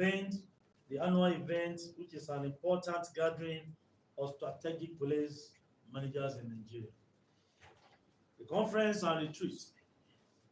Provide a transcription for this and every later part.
convened the annual event, which is an important gathering of strategic police managers in Nigeria. The conference and retreat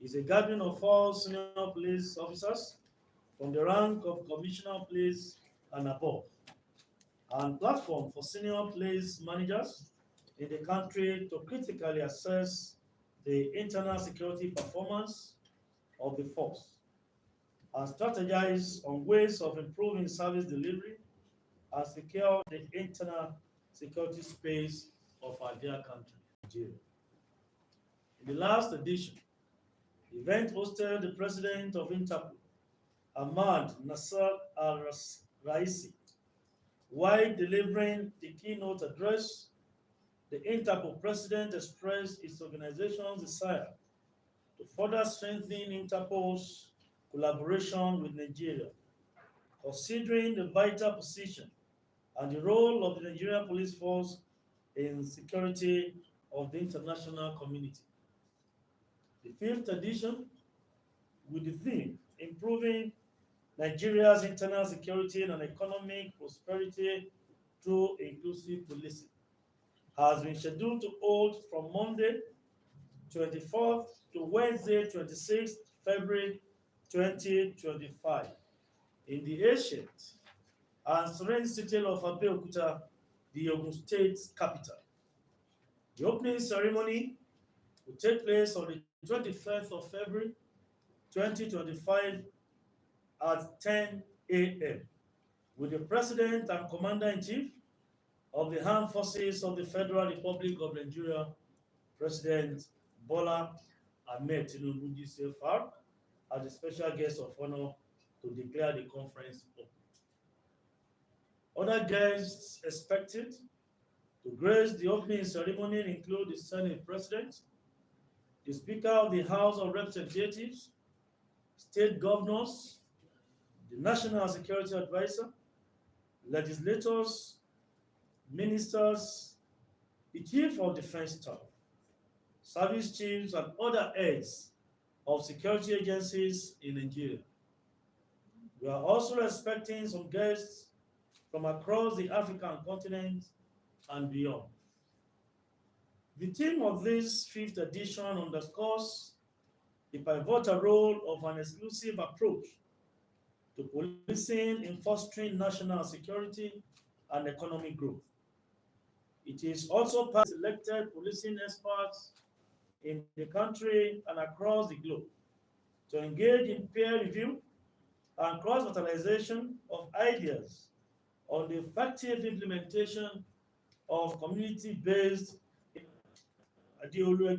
is a gathering of all senior police officers from the rank of commissioner of police and above, and platform for senior police managers in the country to critically assess the internal security performance of the force and strategize on ways of improving service delivery and secure the internal security space of our dear country, Nigeria. In the last edition, the event hosted the president of Interpol, Ahmad Nasser al-Raisi. While delivering the keynote address, the Interpol president expressed his organization's desire to further strengthen Interpol's collaboration with Nigeria, considering the vital position and the role of the Nigerian police force in security of the international community. The fifth edition, with the theme Improving Nigeria's Internal Security and Economic Prosperity through Inclusive Policing, has been scheduled to hold from Monday 24th to Wednesday 26th February 2025 in the ancient and serene city of Abeokuta, the Ogun State capital. The opening ceremony will take place on the 25th of February 2025 at 10 a.m. with the President and Commander-in-Chief of the Armed Forces of the Federal Republic of Nigeria, President Bola Ahmed Tinubu GCFR, as the special guest of honor to declare the conference open. Other guests expected to grace the opening ceremony include the Senate President, the Speaker of the House of Representatives, state governors, the National Security Advisor, legislators, ministers, the Chief of Defense Staff, service chiefs, and other heads of security agencies in Nigeria. We are also expecting some guests from across the African continent and beyond. The theme of this fifth edition underscores the pivotal role of an exclusive approach to policing in fostering national security and economic growth. It is also part of selected policing experts in the country and across the globe to engage in peer review and cross-fertilization of ideas on the effective implementation of community-based Adejobi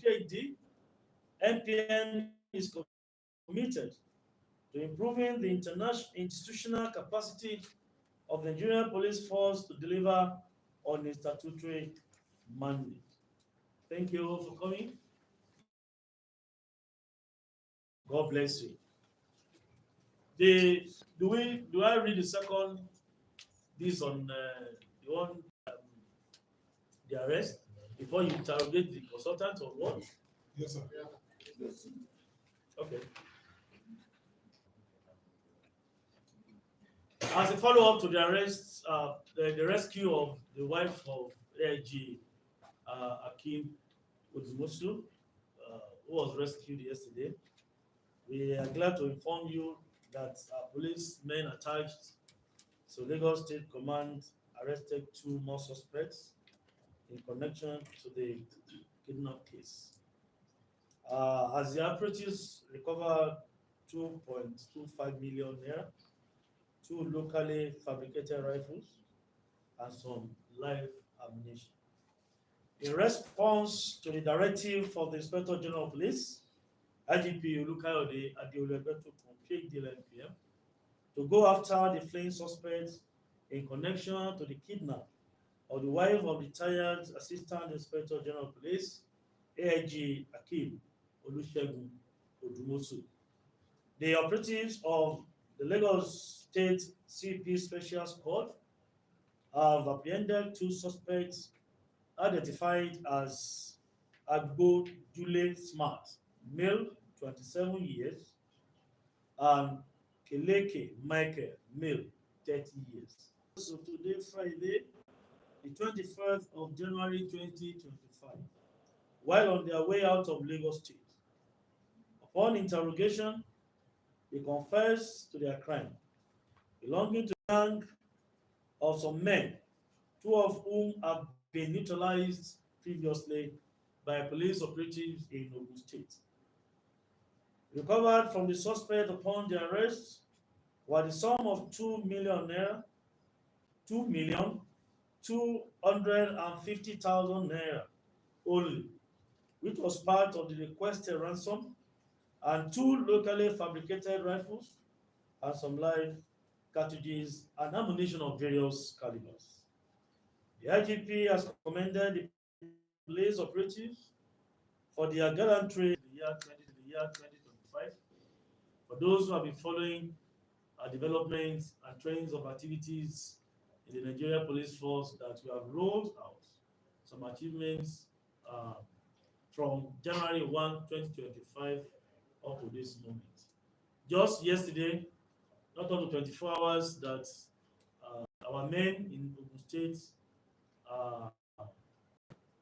PhD. NPN is committed to improving the institutional capacity of the Nigerian police force to deliver on its statutory mandate. Thank you all for coming. God bless you. Do I read the second? This on the one the arrest before you interrogate the consultant or what? Yes, sir. Yes. Okay. As a follow-up to the arrest, the rescue of the wife of AIG Akim Odumusu, who was rescued yesterday, we are glad to inform you that policemen attached to Lagos State Command arrested 2 more suspects in connection to the kidnap case. As the operatives recovered 2.25 million naira, 2 locally fabricated rifles, and some live ammunition. In response to the directive of the Inspector General of Police, IGP Olukayode Adejobi PhD LLPM, to go after the fleeing suspects in connection to the kidnap of the wife of retired Assistant Inspector General of Police, AIG Akim Olusegun Odumusu. The operatives of the Lagos State CP Special Squad have apprehended 2 suspects identified as Agbo Jule Smart, male, 27 years, and Keleke Michael, male, 30 years. So today, Friday, the 21st of January 2025, while on their way out of Lagos State, upon interrogation, they confessed to their crime, belonging to a gang of some men, two of whom have been neutralized previously by police operatives in Ogun State. Recovered from the suspect upon their arrest were the sum of 2 million naira, 2,250,000 naira only, which was part of the requested ransom, and two locally fabricated rifles and some live cartridges and ammunition of various calibers. The IGP has commended the police operatives for their gallantry in the year 2025. For those who have been following developments and trends of activities in the Nigeria Police Force, that we have rolled out some achievements from January 1, 2025 up to this moment. Just yesterday, not up to 24 hours, that our men in Ogun State uh,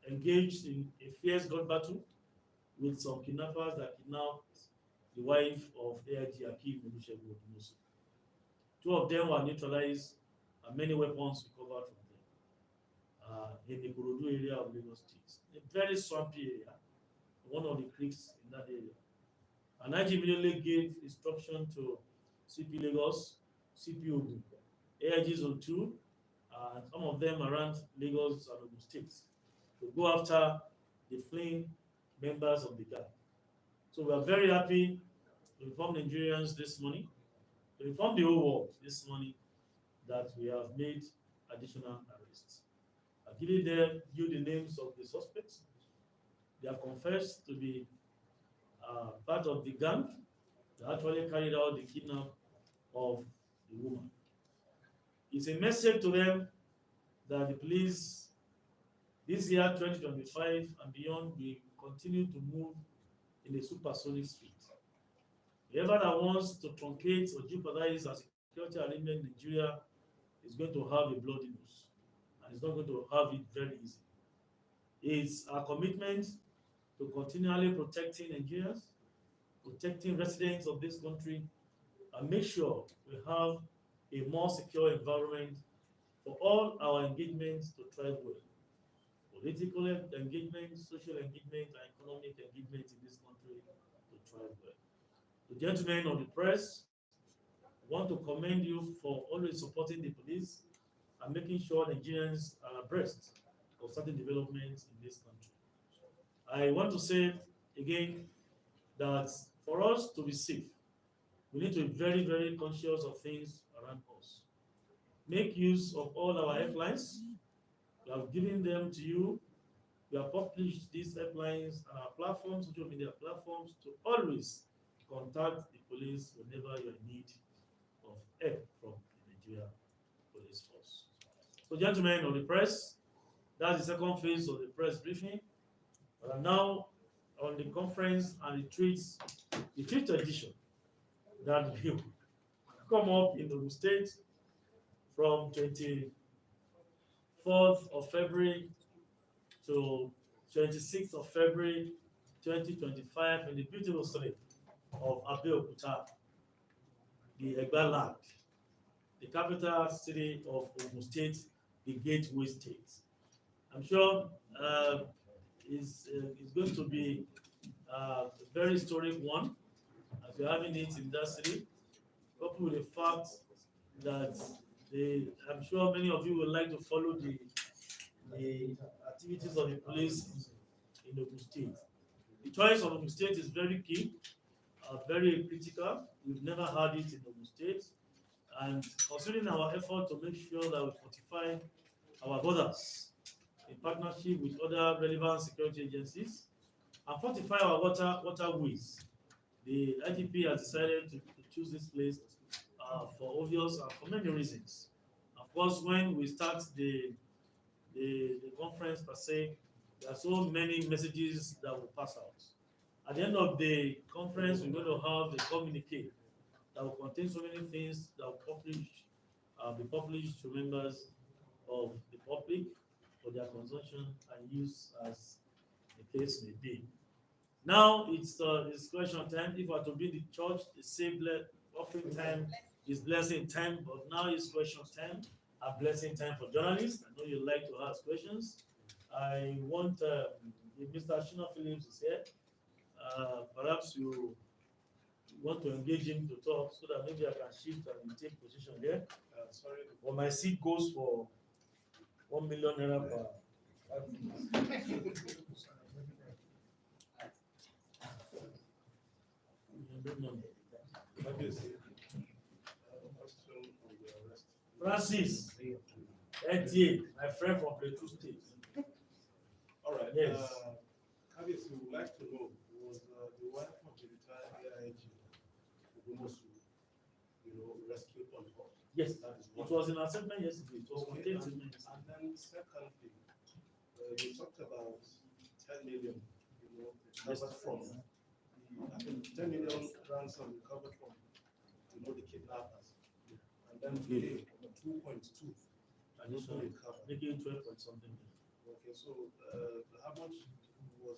engaged in a fierce gun battle with some kidnappers that kidnapped the wife of AIG Akeem Olusegun Odumosu. Two of them were neutralized and many weapons recovered from them in the Ikorodu area of Lagos State, a very swampy area, one of the creeks in that area. And IG immediately gave instruction to CP Lagos, CP Ogun, AIG Zone 2, and some of them around Lagos and Ogun State to go after the fleeing members of the gang. So we are very happy to inform Nigerians this morning, to inform the whole world this morning, that we have made additional arrests. I've given you the names of the suspects. They have confessed to be part of the gang that actually carried out the kidnap of the woman. It's a message to them that the police, this year 2025 and beyond, will continue to move in a supersonic speed. Whoever that wants to truncate or jeopardize our security arrangement in Nigeria is going to have a bloody nose, and it's not going to have it very easy. It's our commitment to continually protecting Nigerians, protecting residents of this country, and make sure we have a more secure environment for all our engagements to thrive well. Political engagement, social engagement, and economic engagement in this country to thrive well. The gentlemen of the press, I want to commend you for always supporting the police and making sure Nigerians are abreast of certain developments in this country. I want to say again that for us to be safe, we need to be very, very conscious of things around us. Make use of all our helplines. We have given them to you. We have published these helplines on our platforms, social media platforms, to always contact the police whenever you're in need of help from the Nigeria Police Force. So, gentlemen of the press, that's the second phase of the press briefing. We are now on the conference and retreats, the fifth edition, that will come up in the state from 24th of February to 26th of February 2025 in the beautiful city of Abeokuta, the Egba land, the capital city of Ogun State, the gateway state. I'm sure it's going to be a very historic one, as we're having it in that city, coupled with the fact that I'm sure many of you would like to follow the activities of the police in Ogun State. The choice of Ogun State is very key, very critical. We've never had it in Ogun State. And considering our effort to make sure that we fortify our borders in partnership with other relevant security agencies and fortify our waterways, the IGP has decided to choose this place for obvious and for many reasons. Of course, when we start the conference per se, there are so many messages that will pass out. At the end of the conference, we're going to have a communique that will contain so many things that will be published to members of the public for their consumption and use as the case may be. Now it's question time. If I to be the church, the same offering time is blessing time, but now it's question time, a blessing time for journalists. I know you like to ask questions. I want if Mr. Shina Phillips is here. Perhaps you want to engage him to talk so that maybe I can shift and take position here. Sorry, but my seat goes for 1 million naira per. Francis, NTA, my friend from Plateau State. All right. Yes. Obviously, we would like to know, was the wife of the retired AIG, rescued on board? Yes, it was in our segment yesterday. It was contained in And then secondly, you talked about 10 million, recovered from I think 10 million ransom recovered from, the kidnappers. And then gave 2.2 additional recovered. making 12 point something. Okay, so how much was,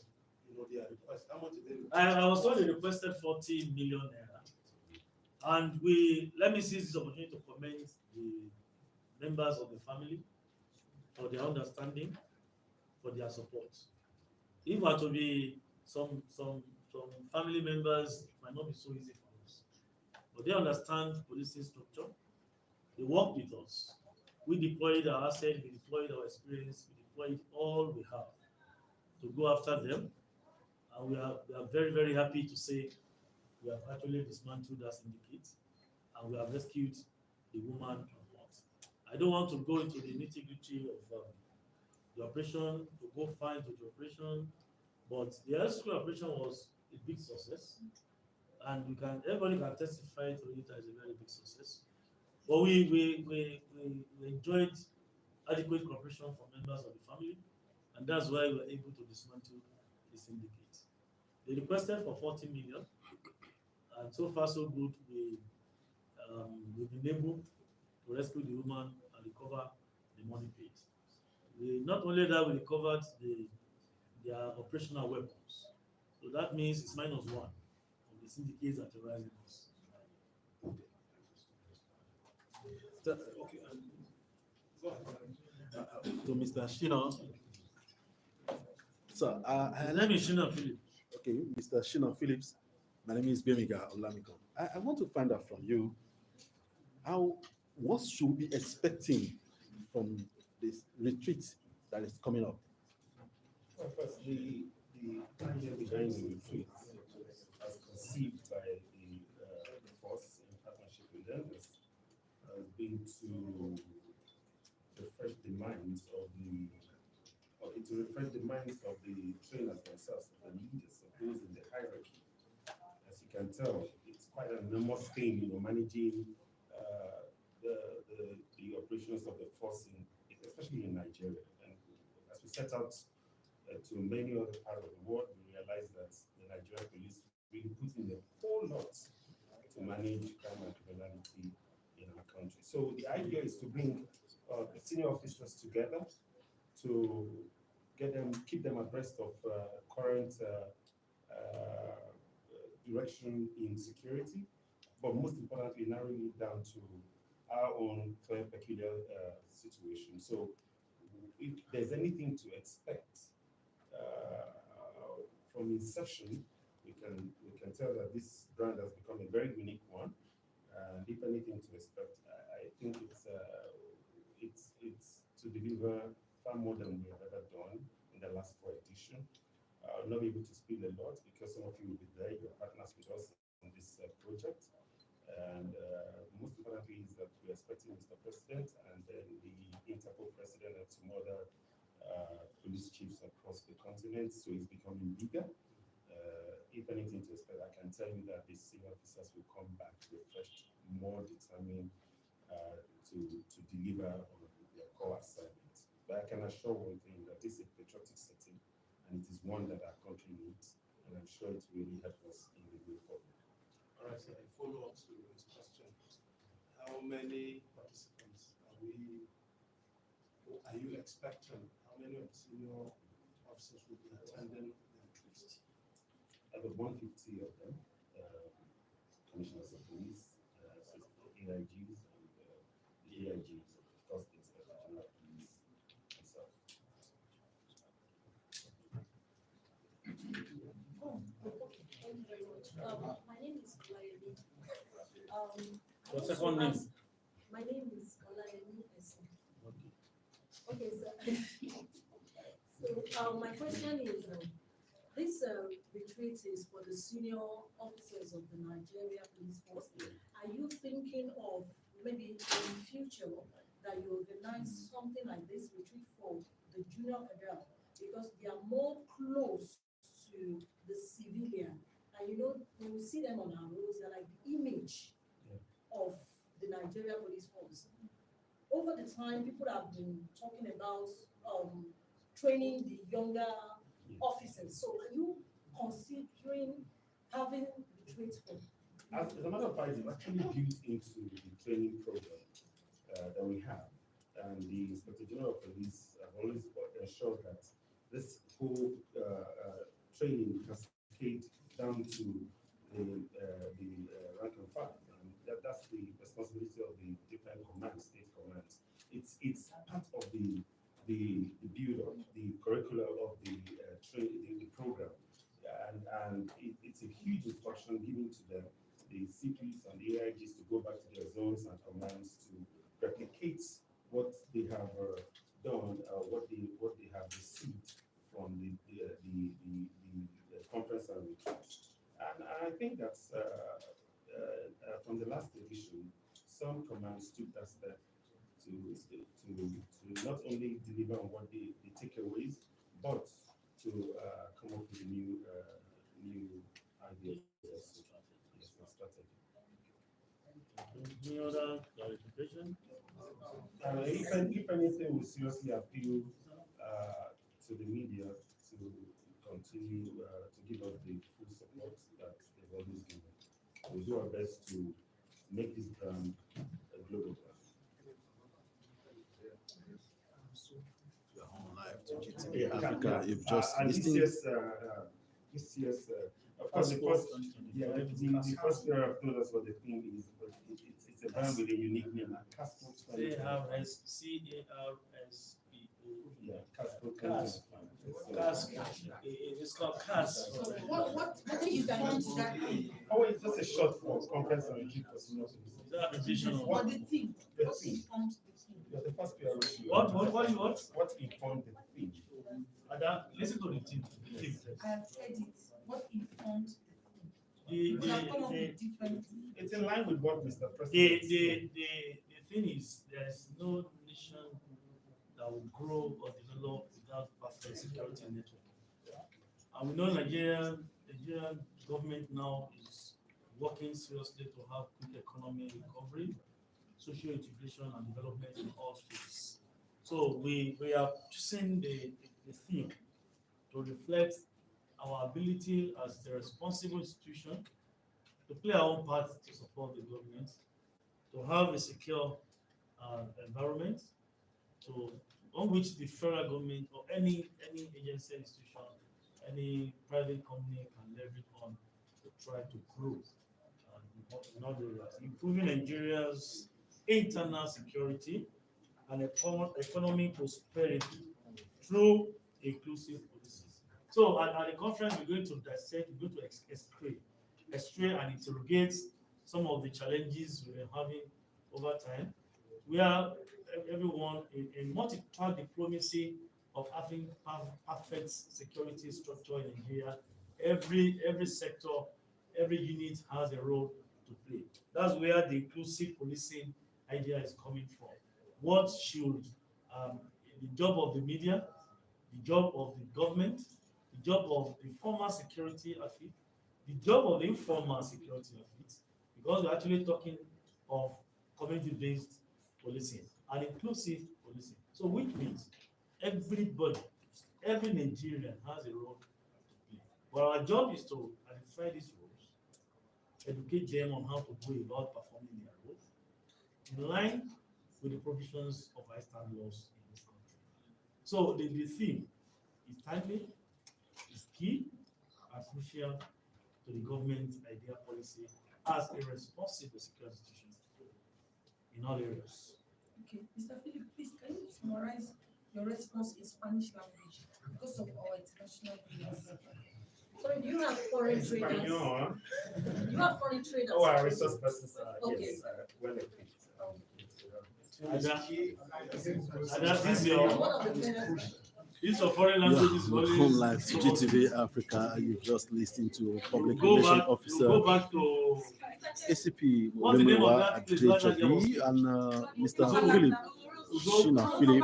their request? How much did they request? I was told they requested 40 million naira. And let me seize this opportunity to commend the members of the family for their understanding, for their support. If were to be some family members, it might not be so easy for us. But they understand policing structure. They work with us. We deployed our assets, we deployed our experience, we deployed all we have to go after them. And we are very, very happy to say we have actually dismantled that syndicate and we have rescued the woman on board. I don't want to go into the nitty-gritty of the operation, to go far into the operation, but the rescue operation was a big success, and everybody can testify to it as a very big success. But we enjoyed adequate cooperation from members of the family, and that's why we were able to dismantle the syndicate. They requested for 40 million, and so far so good. We've been able to rescue the woman and recover the money paid. Not only that, we recovered their operational weapons. So that means it's -1 of the syndicates that terrorizing us. Okay, go ahead. To Mr. Shina. So, His name is Shina Phillips. okay, Mr. Shina Phillips. My name is Bemiga Olamiko. I want to find out from you what should we be expecting from this retreat that is coming up? Well, first, the idea behind the retreat, as conceived by the force in partnership with them, has been to refresh the minds of the trainers themselves, of the leaders, of those in the hierarchy. As you can tell, it's quite an enormous thing, managing the operations of the force, especially in Nigeria. And as we set out to many other parts of the world, we realize that the Nigerian police really put in a whole lot to manage crime and criminality in our country. So the idea is to bring the senior officers together to keep them abreast of current direction in security, but most importantly, narrowing it down to our own peculiar situation. So if there's anything to expect from inception, we can tell that this brand has become a very unique one. And if anything to expect, I think it's to deliver far more than we have ever done in the last 4 editions. I'll not be able to spill a lot because some of you will be there, you're partners with us in this project. And most importantly is that we're expecting Mr. President and then the Interpol President and some other police chiefs across the continent, so it's becoming bigger. If anything to expect, I can tell you that the senior officers will come back refreshed, more determined to deliver on their core assignment. But I can assure one thing, that this is a patriotic setting, and it is one that our country needs, and I'm sure it will really help us in the way forward. All right, so a follow-up to his question. How many participants are you expecting? How many of the senior officers will be attending the retreat? About 150 of them, commissioners of police, AIGs, and the AIGs, of course, the Inspector General of Police himself. Oh, okay. Thank you very much. My name is Kolayemi. Your second name? My name is Kolayemi Esin. Okay, so my question is, this retreat is for the senior officers of the Nigeria Police Force. Are you thinking of maybe in future that you organize something like this retreat for the junior cadre, because they are more close to the civilian, and when we see them on our roads, they're like the image of the Nigeria Police Force. Over the time, people have been talking about training the younger officers. So are you considering having retreats for? As a matter of fact, it's actually built into the training program that we have. And the Inspector General of Police have always ensured that this whole training cascade down to the rank and file. And that's the responsibility of the different commands, state commands. It's part of the build-up, the curriculum of the program. And it's a huge instruction given to them, the CPs and the AIGs, to go back to their zones and commands to replicate what they have done, what they have received from the conference and retreats. And I think that's from the last edition, some commands took that step to not only deliver on what the takeaways, but to come up with new ideas. Yes, and strategy. Any other clarification? If anything, we seriously appeal to the media to continue to give us the full support that they've always given. We'll do our best to make this brand a global brand. Your own life to GTV Yeah, Africa. yeah. You've just And listening. this year's, of course, the first year I've told us what the theme is, but it's a brand with a unique name, Casco. Yeah, Casco. Cas. Cas. It's called Cas. So what is that? Oh, it's just a short for conference and retreat for senior citizens. Is that a vision of What the thing? The What theme. informed the thing? You're the first PRO. What? What informed the theme? Adam, listen to the team. I have heard it. What informed the thing? The You have come up the with different. It's in line with what Mr. the President the the thing is, there's no nation that will grow or develop without perfect security network. And we know Nigerian government now is working seriously to have quick economic recovery, social integration and development in all fields. So we are choosing the theme to reflect our ability as the responsible institution to play our own part to support the government, to have a secure environment, on which the federal government or any agency, institution, any private company can leverage on to try to grow in other areas, improving Nigeria's internal security and economic prosperity through inclusive policies. So at the conference, we're going to dissect, we're going to extray and interrogate some of the challenges we're having over time. We are everyone in multi-track diplomacy of having perfect security structure in Nigeria. Every sector, every unit has a role to play. That's where the inclusive policing idea is coming from. What should the job of the media, the job of the government, the job of the formal security outfit, the job of the informal security outfit, because we're actually talking of community-based policing and inclusive policing. So which means everybody, every Nigerian has a role to play. But our job is to identify these roles, educate them on how to go about performing their role in line with the provisions of high standard laws in this country. So the theme is timely, is key, and crucial to the government's idea policy as a responsible security institution in all areas. Okay, Mr. Philip, please can you summarize your response in Spanish language because of our international viewers? Sorry, do you have foreign traders? Espanol. Do you have foreign traders? Oh, our resource persons are, Okay. yes, well equipped. And that is And your one of the benefits. use of foreign Yeah, languages. welcome live to GTV Africa. You've just listened to Public Go Relations back, Officer go back to ACP What's the name of Olemiwa that place? Where that Adejobi and Mr. Philip Philip.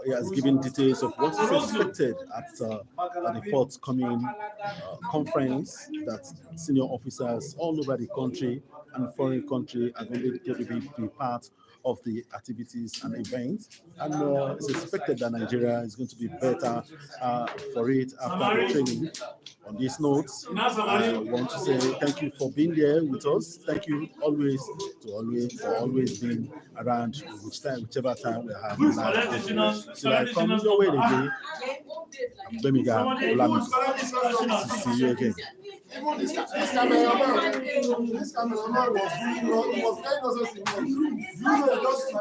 He has given details of what is expected at the forthcoming conference that senior officers all over the country and foreign country are going to be part of the activities and events. And it's expected that Nigeria is going to be better for it after the training. On these notes, I want to say thank you for being there with us. Thank you for always being around whichever time we have live. So I come your way again. Bemiga Olami. See you again. Even this cameraman was doing, he was telling us, you know, just